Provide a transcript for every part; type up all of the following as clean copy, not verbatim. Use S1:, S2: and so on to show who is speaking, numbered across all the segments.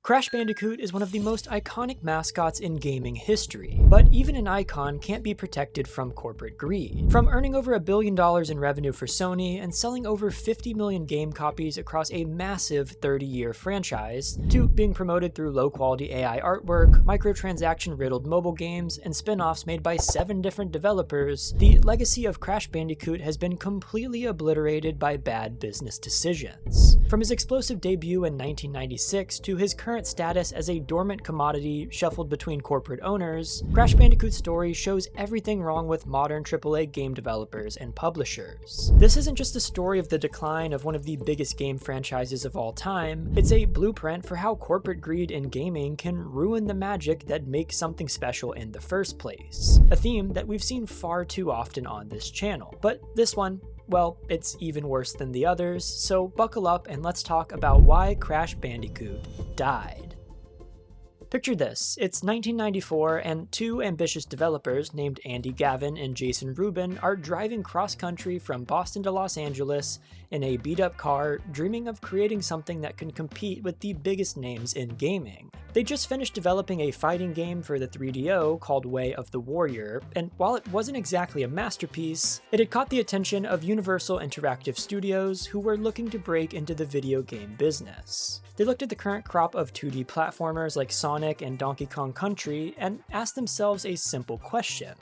S1: Crash Bandicoot is one of the most iconic mascots in gaming history, but even an icon can't be protected from corporate greed. From earning over $1 billion in revenue for Sony and selling over 50 million game copies across a massive 30-year franchise, to being promoted through low-quality AI artwork, microtransaction-riddled mobile games, and spin-offs made by 7 different developers, the legacy of Crash Bandicoot has been completely obliterated by bad business decisions. From his explosive debut in 1996 to his current status as a dormant commodity shuffled between corporate owners, Crash Bandicoot's story shows everything wrong with modern AAA game developers and publishers. This isn't just a story of the decline of one of the biggest game franchises of all time, it's a blueprint for how corporate greed in gaming can ruin the magic that makes something special in the first place. A theme that we've seen far too often on this channel. But this one, well, it's even worse than the others, so buckle up and let's talk about why Crash Bandicoot died. Picture this, it's 1994 and 2 ambitious developers named Andy Gavin and Jason Rubin are driving cross-country from Boston to Los Angeles in a beat-up car, dreaming of creating something that can compete with the biggest names in gaming. They just finished developing a fighting game for the 3DO called Way of the Warrior, and while it wasn't exactly a masterpiece, it had caught the attention of Universal Interactive Studios, who were looking to break into the video game business. They looked at the current crop of 2D platformers like Sonic and Donkey Kong Country and asked themselves a simple question.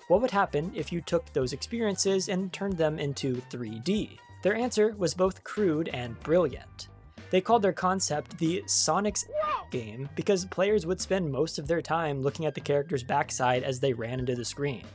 S1: What would happen if you took those experiences and turned them into 3D? Their answer was both crude and brilliant. They called their concept the Sonic's game because players would spend most of their time looking at the character's backside as they ran into the screen.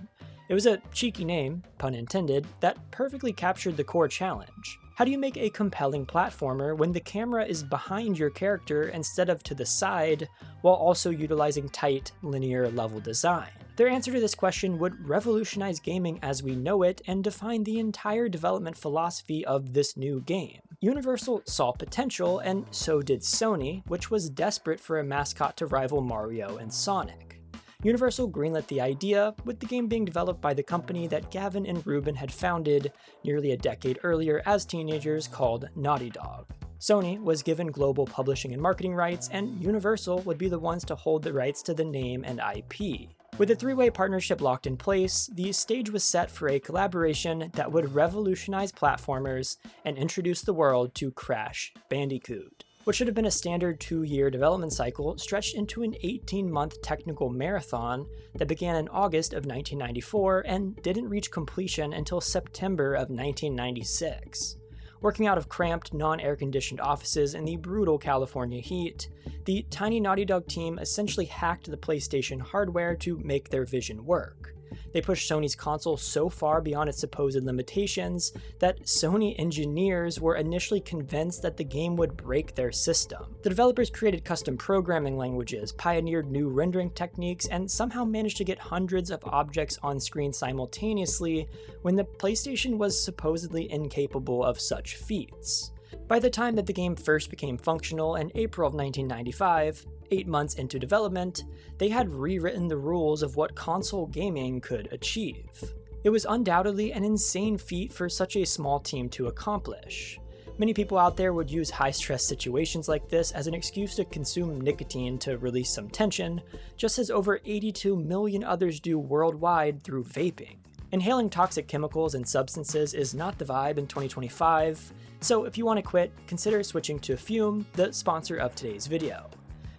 S1: It was a cheeky name, pun intended, that perfectly captured the core challenge. How do you make a compelling platformer when the camera is behind your character instead of to the side, while also utilizing tight, linear level design? Their answer to this question would revolutionize gaming as we know it and define the entire development philosophy of this new game. Universal saw potential, and so did Sony, which was desperate for a mascot to rival Mario and Sonic. Universal greenlit the idea, with the game being developed by the company that Gavin and Rubin had founded nearly a decade earlier as teenagers called Naughty Dog. Sony was given global publishing and marketing rights, and Universal would be the ones to hold the rights to the name and IP. With a 3-way partnership locked in place, the stage was set for a collaboration that would revolutionize platformers and introduce the world to Crash Bandicoot. What should have been a standard 2-year development cycle stretched into an 18-month technical marathon that began in August of 1994 and didn't reach completion until September of 1996. Working out of cramped, non-air-conditioned offices in the brutal California heat, the tiny Naughty Dog team essentially hacked the PlayStation hardware to make their vision work. They pushed Sony's console so far beyond its supposed limitations that Sony engineers were initially convinced that the game would break their system. The developers created custom programming languages, pioneered new rendering techniques, and somehow managed to get hundreds of objects on screen simultaneously when the PlayStation was supposedly incapable of such feats. By the time that the game first became functional in April of 1995, 8 months into development, they had rewritten the rules of what console gaming could achieve. It was undoubtedly an insane feat for such a small team to accomplish. Many people out there would use high-stress situations like this as an excuse to consume nicotine to release some tension, just as over 82 million others do worldwide through vaping. Inhaling toxic chemicals and substances is not the vibe in 2025, so if you want to quit, consider switching to Fume, the sponsor of today's video.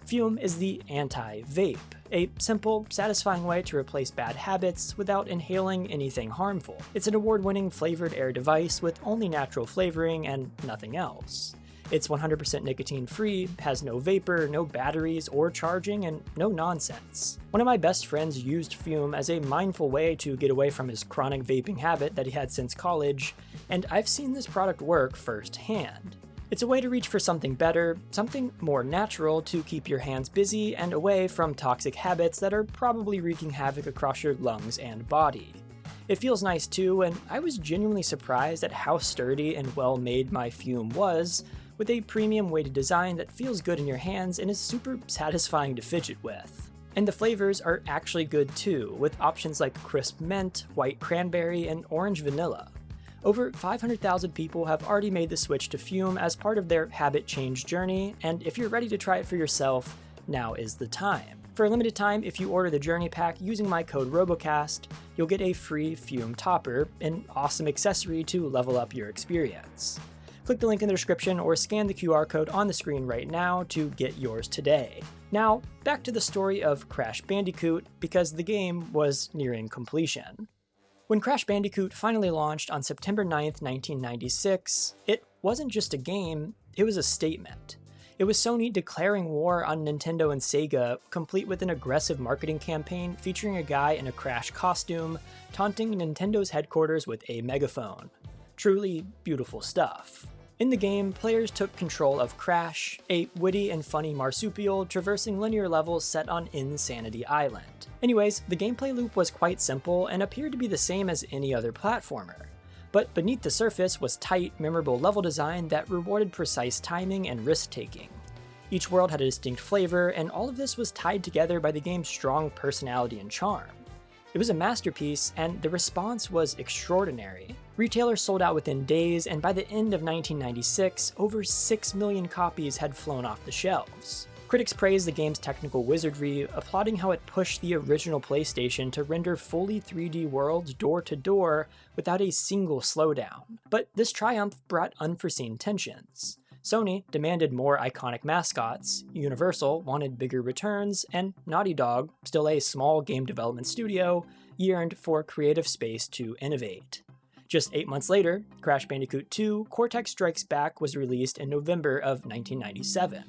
S1: Fume is the anti-vape, a simple, satisfying way to replace bad habits without inhaling anything harmful. It's an award-winning flavored air device with only natural flavoring and nothing else. It's 100% nicotine-free, has no vapor, no batteries or charging, and no nonsense. One of my best friends used Fume as a mindful way to get away from his chronic vaping habit that he had since college, and I've seen this product work firsthand. It's a way to reach for something better, something more natural to keep your hands busy and away from toxic habits that are probably wreaking havoc across your lungs and body. It feels nice too, and I was genuinely surprised at how sturdy and well made my Fume was, with a premium weighted design that feels good in your hands and is super satisfying to fidget with. And the flavors are actually good too, with options like crisp mint, white cranberry, and orange vanilla. Over 500,000 people have already made the switch to Fume as part of their habit change journey, and if you're ready to try it for yourself, now is the time. For a limited time, if you order the Journey Pack using my code ROBOCAST, you'll get a free Fume topper, an awesome accessory to level up your experience. Click the link in the description or scan the QR code on the screen right now to get yours today. Now, back to the story of Crash Bandicoot, because the game was nearing completion. When Crash Bandicoot finally launched on September 9th, 1996, it wasn't just a game, it was a statement. It was Sony declaring war on Nintendo and Sega, complete with an aggressive marketing campaign featuring a guy in a Crash costume, taunting Nintendo's headquarters with a megaphone. Truly beautiful stuff. In the game, players took control of Crash, a witty and funny marsupial traversing linear levels set on Insanity Island. Anyways, the gameplay loop was quite simple and appeared to be the same as any other platformer. But beneath the surface was tight, memorable level design that rewarded precise timing and risk-taking. Each world had a distinct flavor, and all of this was tied together by the game's strong personality and charm. It was a masterpiece, and the response was extraordinary. Retailers sold out within days, and by the end of 1996, over 6 million copies had flown off the shelves. Critics praised the game's technical wizardry, applauding how it pushed the original PlayStation to render fully 3D worlds door to door without a single slowdown. But this triumph brought unforeseen tensions. Sony demanded more iconic mascots, Universal wanted bigger returns, and Naughty Dog, still a small game development studio, yearned for creative space to innovate. Just 8 months later, Crash Bandicoot 2: Cortex Strikes Back was released in November of 1997.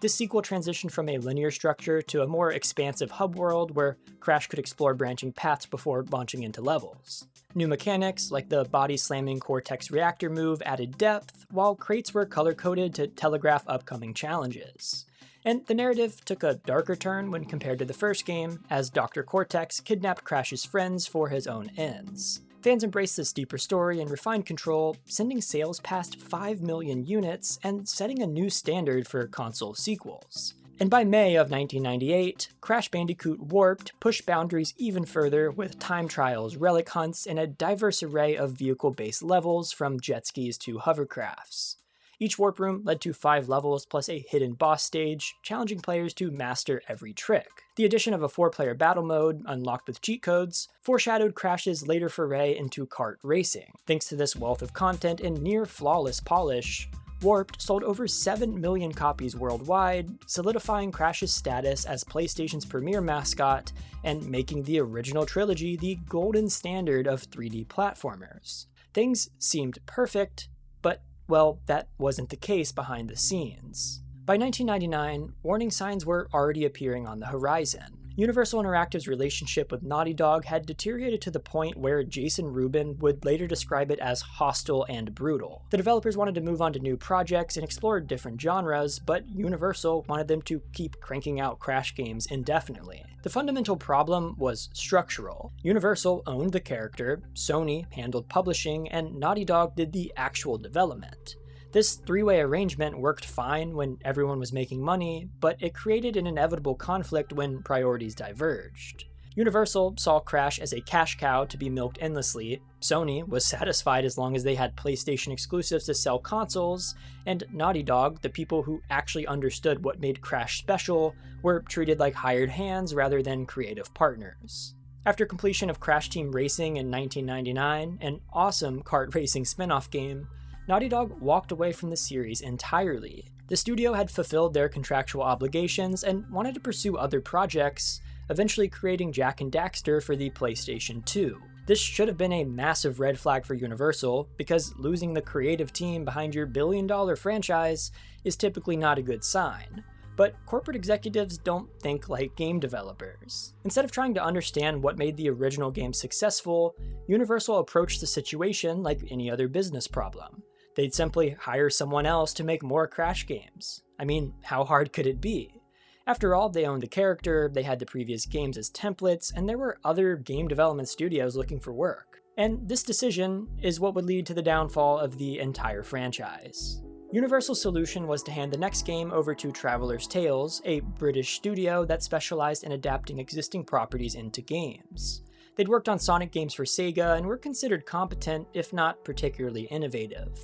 S1: This sequel transitioned from a linear structure to a more expansive hub world where Crash could explore branching paths before launching into levels. New mechanics, like the body-slamming Cortex reactor move, added depth, while crates were color-coded to telegraph upcoming challenges. And the narrative took a darker turn when compared to the first game, as Dr. Cortex kidnapped Crash's friends for his own ends. Fans embraced this deeper story and refined control, sending sales past 5 million units and setting a new standard for console sequels. And by May of 1998, Crash Bandicoot Warped pushed boundaries even further with time trials, relic hunts, and a diverse array of vehicle-based levels from jet skis to hovercrafts. Each warp room led to 5 levels plus a hidden boss stage, challenging players to master every trick. The addition of a 4-player battle mode, unlocked with cheat codes, foreshadowed Crash's later foray into kart racing. Thanks to this wealth of content and near-flawless polish, Warped sold over 7 million copies worldwide, solidifying Crash's status as PlayStation's premier mascot and making the original trilogy the golden standard of 3D platformers. Things seemed perfect, but well, that wasn't the case behind the scenes. By 1999, warning signs were already appearing on the horizon. Universal Interactive's relationship with Naughty Dog had deteriorated to the point where Jason Rubin would later describe it as hostile and brutal. The developers wanted to move on to new projects and explore different genres, but Universal wanted them to keep cranking out Crash games indefinitely. The fundamental problem was structural. Universal owned the character, Sony handled publishing, and Naughty Dog did the actual development. This three-way arrangement worked fine when everyone was making money, but it created an inevitable conflict when priorities diverged. Universal saw Crash as a cash cow to be milked endlessly, Sony was satisfied as long as they had PlayStation exclusives to sell consoles, and Naughty Dog, the people who actually understood what made Crash special, were treated like hired hands rather than creative partners. After completion of Crash Team Racing in 1999, an awesome kart racing spin-off game, Naughty Dog walked away from the series entirely. The studio had fulfilled their contractual obligations and wanted to pursue other projects, eventually creating Jak and Daxter for the PlayStation 2. This should have been a massive red flag for Universal, because losing the creative team behind your billion-dollar franchise is typically not a good sign. But corporate executives don't think like game developers. Instead of trying to understand what made the original game successful, Universal approached the situation like any other business problem. They'd simply hire someone else to make more Crash games. I mean, how hard could it be? After all, they owned the character, they had the previous games as templates, and there were other game development studios looking for work. And this decision is what would lead to the downfall of the entire franchise. Universal's solution was to hand the next game over to Traveller's Tales, a British studio that specialized in adapting existing properties into games. They'd worked on Sonic games for Sega and were considered competent, if not particularly innovative.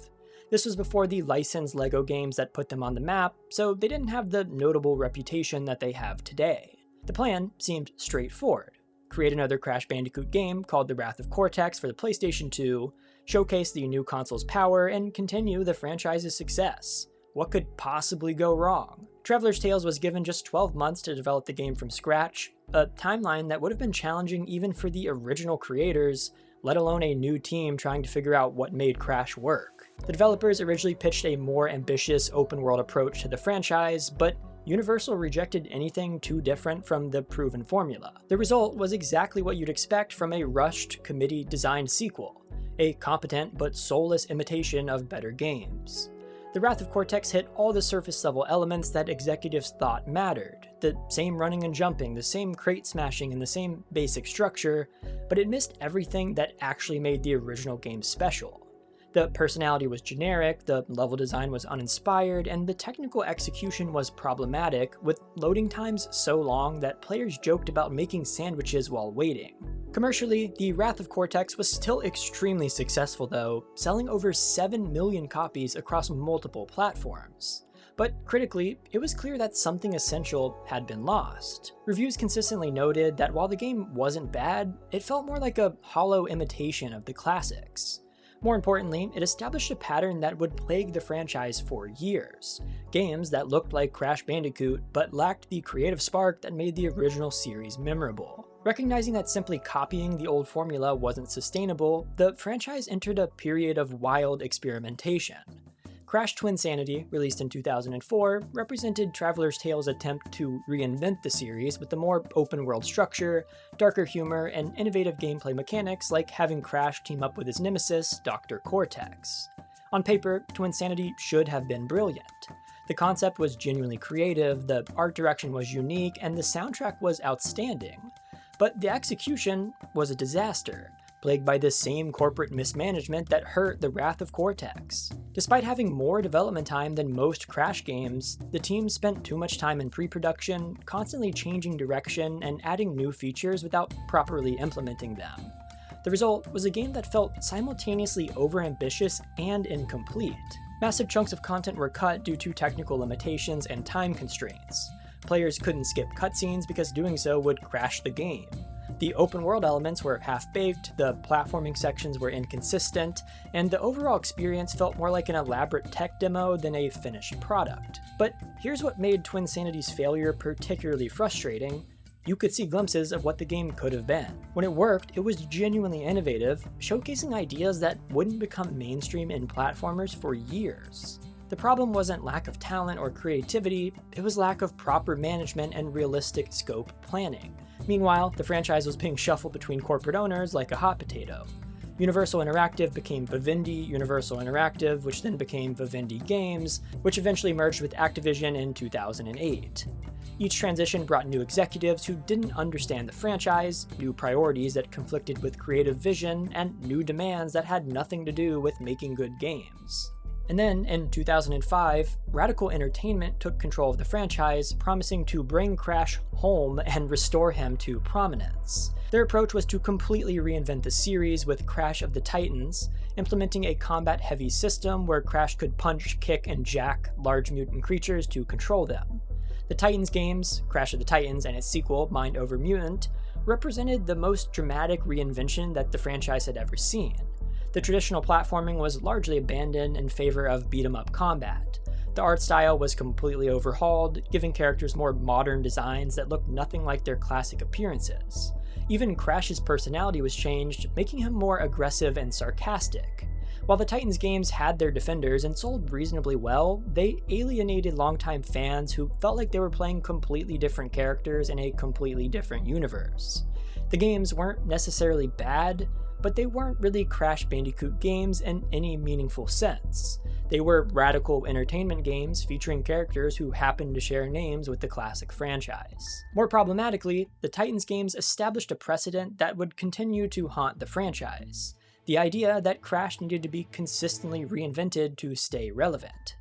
S1: This was before the licensed LEGO games that put them on the map, so they didn't have the notable reputation that they have today. The plan seemed straightforward. Create another Crash Bandicoot game called The Wrath of Cortex for the PlayStation 2, showcase the new console's power, and continue the franchise's success. What could possibly go wrong? Traveler's Tales was given just 12 months to develop the game from scratch, a timeline that would have been challenging even for the original creators, let alone a new team trying to figure out what made Crash work. The developers originally pitched a more ambitious open-world approach to the franchise, but Universal rejected anything too different from the proven formula. The result was exactly what you'd expect from a rushed, committee-designed sequel, a competent but soulless imitation of better games. The Wrath of Cortex hit all the surface-level elements that executives thought mattered, the same running and jumping, the same crate smashing, and the same basic structure, but it missed everything that actually made the original game special. The personality was generic, the level design was uninspired, and the technical execution was problematic, with loading times so long that players joked about making sandwiches while waiting. Commercially, the Wrath of Cortex was still extremely successful though, selling over 7 million copies across multiple platforms. But critically, it was clear that something essential had been lost. Reviews consistently noted that while the game wasn't bad, it felt more like a hollow imitation of the classics. More importantly, it established a pattern that would plague the franchise for years. Games that looked like Crash Bandicoot, but lacked the creative spark that made the original series memorable. Recognizing that simply copying the old formula wasn't sustainable, the franchise entered a period of wild experimentation. Crash Twinsanity, released in 2004, represented Traveler's Tales' attempt to reinvent the series with a more open-world structure, darker humor, and innovative gameplay mechanics like having Crash team up with his nemesis, Dr. Cortex. On paper, Twinsanity should have been brilliant. The concept was genuinely creative, the art direction was unique, and the soundtrack was outstanding. But the execution was a disaster, plagued by the same corporate mismanagement that hurt The Wrath of Cortex. Despite having more development time than most Crash games, the team spent too much time in pre-production, constantly changing direction and adding new features without properly implementing them. The result was a game that felt simultaneously overambitious and incomplete. Massive chunks of content were cut due to technical limitations and time constraints. Players couldn't skip cutscenes because doing so would crash the game. The open world elements were half-baked, the platforming sections were inconsistent, and the overall experience felt more like an elaborate tech demo than a finished product. But here's what made Twinsanity's failure particularly frustrating. You could see glimpses of what the game could have been. When it worked, it was genuinely innovative, showcasing ideas that wouldn't become mainstream in platformers for years. The problem wasn't lack of talent or creativity, it was lack of proper management and realistic scope planning. Meanwhile, the franchise was being shuffled between corporate owners like a hot potato. Universal Interactive became Vivendi Universal Interactive, which then became Vivendi Games, which eventually merged with Activision in 2008. Each transition brought new executives who didn't understand the franchise, new priorities that conflicted with creative vision, and new demands that had nothing to do with making good games. And then, in 2005, Radical Entertainment took control of the franchise, promising to bring Crash home and restore him to prominence. Their approach was to completely reinvent the series with Crash of the Titans, implementing a combat-heavy system where Crash could punch, kick, and jack large mutant creatures to control them. The Titans games, Crash of the Titans and its sequel, Mind Over Mutant, represented the most dramatic reinvention that the franchise had ever seen. The traditional platforming was largely abandoned in favor of beat-em-up combat. The art style was completely overhauled, giving characters more modern designs that looked nothing like their classic appearances. Even Crash's personality was changed, making him more aggressive and sarcastic. While the Titans games had their defenders and sold reasonably well, they alienated longtime fans who felt like they were playing completely different characters in a completely different universe. The games weren't necessarily bad, but they weren't really Crash Bandicoot games in any meaningful sense. They were radical entertainment games featuring characters who happened to share names with the classic franchise. More problematically, the Titans games established a precedent that would continue to haunt the franchise: the idea that Crash needed to be consistently reinvented to stay relevant.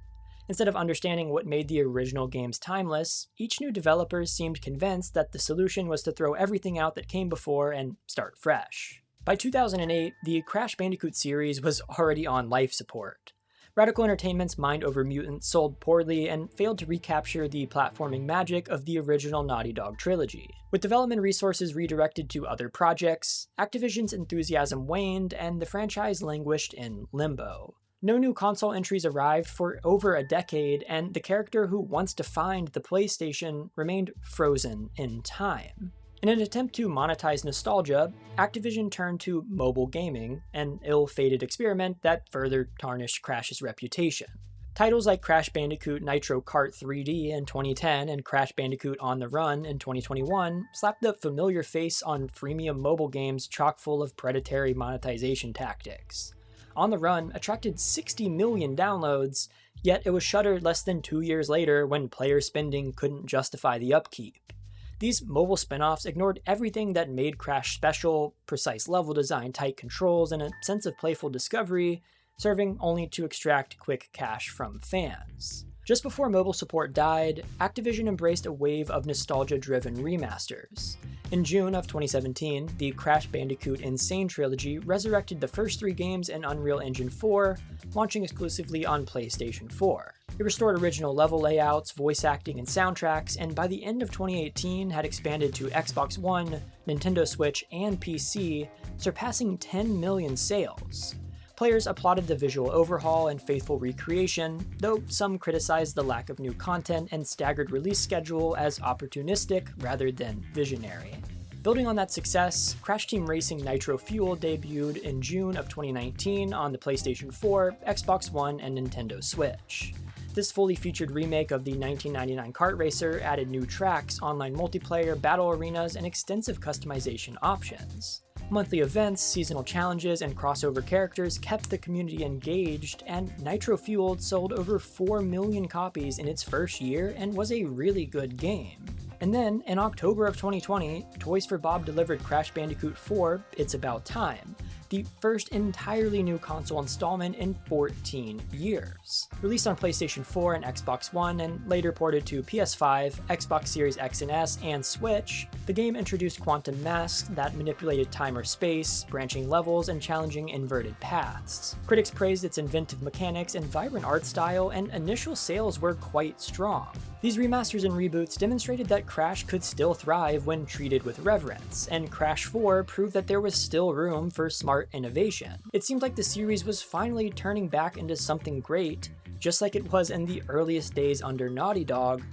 S1: Instead of understanding what made the original games timeless, each new developer seemed convinced that the solution was to throw everything out that came before and start fresh. By 2008, the Crash Bandicoot series was already on life support. Radical Entertainment's Mind Over Mutant sold poorly and failed to recapture the platforming magic of the original Naughty Dog trilogy. With development resources redirected to other projects, Activision's enthusiasm waned and the franchise languished in limbo. No new console entries arrived for over a decade, and the character who once defined the PlayStation remained frozen in time. In an attempt to monetize nostalgia, Activision turned to mobile gaming, an ill-fated experiment that further tarnished Crash's reputation. Titles like Crash Bandicoot Nitro Kart 3D in 2010 and Crash Bandicoot On the Run in 2021 slapped the familiar face on freemium mobile games chock full of predatory monetization tactics. On the Run attracted 60 million downloads, yet it was shuttered less than 2 years later when player spending couldn't justify the upkeep. These mobile spin-offs ignored everything that made Crash special: precise level design, tight controls, and a sense of playful discovery, serving only to extract quick cash from fans. Just before mobile support died, Activision embraced a wave of nostalgia-driven remasters. In June of 2017, the Crash Bandicoot Insane trilogy resurrected the first 3 games in Unreal Engine 4, launching exclusively on PlayStation 4. It restored original level layouts, voice acting, and soundtracks, and by the end of 2018 had expanded to Xbox One, Nintendo Switch, and PC, surpassing 10 million sales. Players applauded the visual overhaul and faithful recreation, though some criticized the lack of new content and staggered release schedule as opportunistic rather than visionary. Building on that success, Crash Team Racing Nitro Fuel debuted in June of 2019 on the PlayStation 4, Xbox One, and Nintendo Switch. This fully featured remake of the 1999 kart racer added new tracks, online multiplayer, battle arenas, and extensive customization options. Monthly events, seasonal challenges, and crossover characters kept the community engaged, and Nitro Fueled sold over 4 million copies in its first year and was a really good game. And then, in October of 2020, Toys for Bob delivered Crash Bandicoot 4: It's About Time, the first entirely new console installment in 14 years. Released on PlayStation 4 and Xbox One, and later ported to PS5, Xbox Series X and S, and Switch, the game introduced quantum masks that manipulated time or space, branching levels, and challenging inverted paths. Critics praised its inventive mechanics and vibrant art style, and initial sales were quite strong. These remasters and reboots demonstrated that Crash could still thrive when treated with reverence, and Crash 4 proved that there was still room for smart innovation. It seemed like the series was finally turning back into something great, just like it was in the earliest days under Naughty Dog,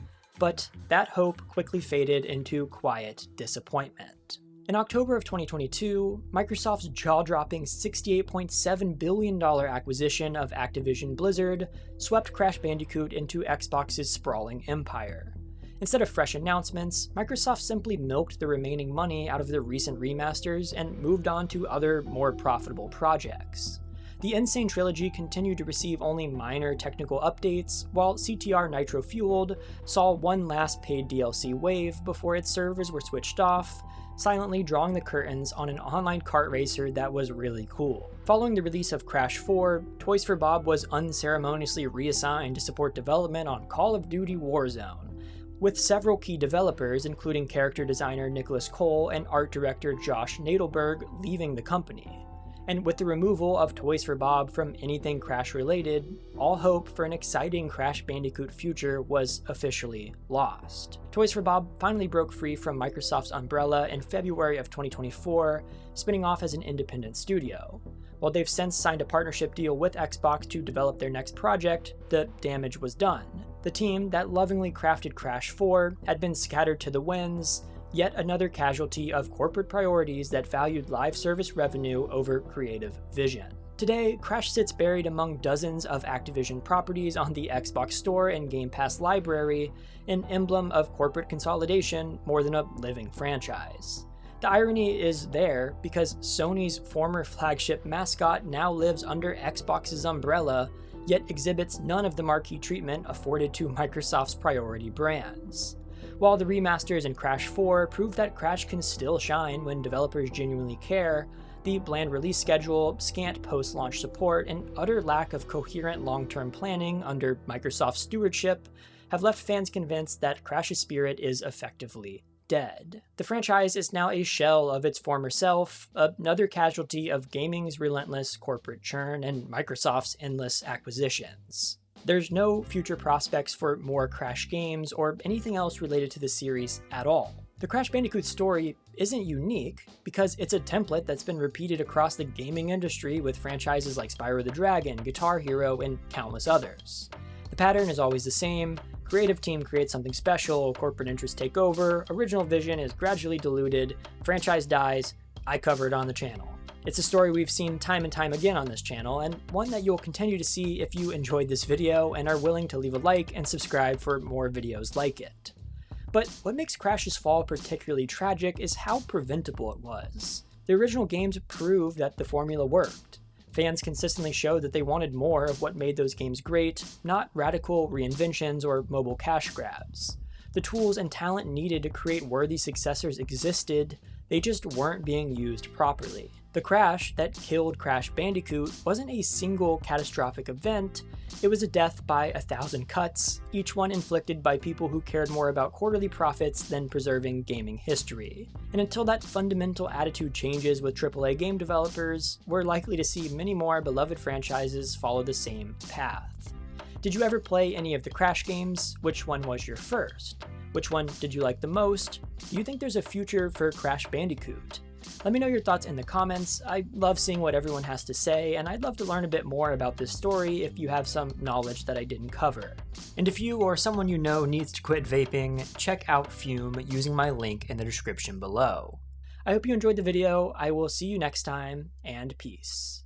S1: but that hope quickly faded into quiet disappointment. In October of 2022, Microsoft's jaw-dropping $68.7 billion acquisition of Activision Blizzard swept Crash Bandicoot into Xbox's sprawling empire. Instead of fresh announcements, Microsoft simply milked the remaining money out of the recent remasters and moved on to other, more profitable projects. The Insane trilogy continued to receive only minor technical updates, while CTR Nitro Fueled saw one last paid DLC wave before its servers were switched off, silently drawing the curtains on an online kart racer that was really cool. Following the release of Crash 4, Toys for Bob was unceremoniously reassigned to support development on Call of Duty Warzone, with several key developers, including character designer Nicholas Cole and art director Josh Nadelberg, leaving the company. And with the removal of Toys for Bob from anything Crash related, all hope for an exciting Crash Bandicoot future was officially lost. Toys for Bob finally broke free from Microsoft's umbrella in February of 2024, spinning off as an independent studio. While they've since signed a partnership deal with Xbox to develop their next project, the damage was done. The team that lovingly crafted Crash 4 had been scattered to the winds, yet another casualty of corporate priorities that valued live service revenue over creative vision. Today, Crash sits buried among dozens of Activision properties on the Xbox Store and Game Pass library, an emblem of corporate consolidation more than a living franchise. The irony is there because Sony's former flagship mascot now lives under Xbox's umbrella, yet exhibits none of the marquee treatment afforded to Microsoft's priority brands. While the remasters in Crash 4 prove that Crash can still shine when developers genuinely care, The bland release schedule, scant post-launch support, and utter lack of coherent long-term planning under Microsoft's stewardship have left fans convinced that Crash's spirit is effectively dead. The franchise is now a shell of its former self, another casualty of gaming's relentless corporate churn and Microsoft's endless acquisitions. There's no future prospects for more Crash games or anything else related to the series at all. The Crash Bandicoot story isn't unique because it's a template that's been repeated across the gaming industry with franchises like Spyro the Dragon, Guitar Hero, and countless others. The pattern is always the same. Creative team creates something special, corporate interests take over, original vision is gradually diluted, franchise dies, I cover it on the channel. It's a story we've seen time and time again on this channel, and one that you'll continue to see if you enjoyed this video and are willing to leave a like and subscribe for more videos like it. But what makes Crash's fall particularly tragic is how preventable it was. The original games proved that the formula worked. Fans consistently showed that they wanted more of what made those games great, not radical reinventions or mobile cash grabs. The tools and talent needed to create worthy successors existed, they just weren't being used properly. The crash that killed Crash Bandicoot wasn't a single catastrophic event, it was a death by 1,000 cuts, each one inflicted by people who cared more about quarterly profits than preserving gaming history. And until that fundamental attitude changes with AAA game developers, we're likely to see many more beloved franchises follow the same path. Did you ever play any of the Crash games? Which one was your first? Which one did you like the most? Do you think there's a future for Crash Bandicoot? Let me know your thoughts in the comments. I love seeing what everyone has to say, and I'd love to learn a bit more about this story if you have some knowledge that I didn't cover. And if you or someone you know needs to quit vaping, check out Fume using my link in the description below. I hope you enjoyed the video. I will see you next time, and peace.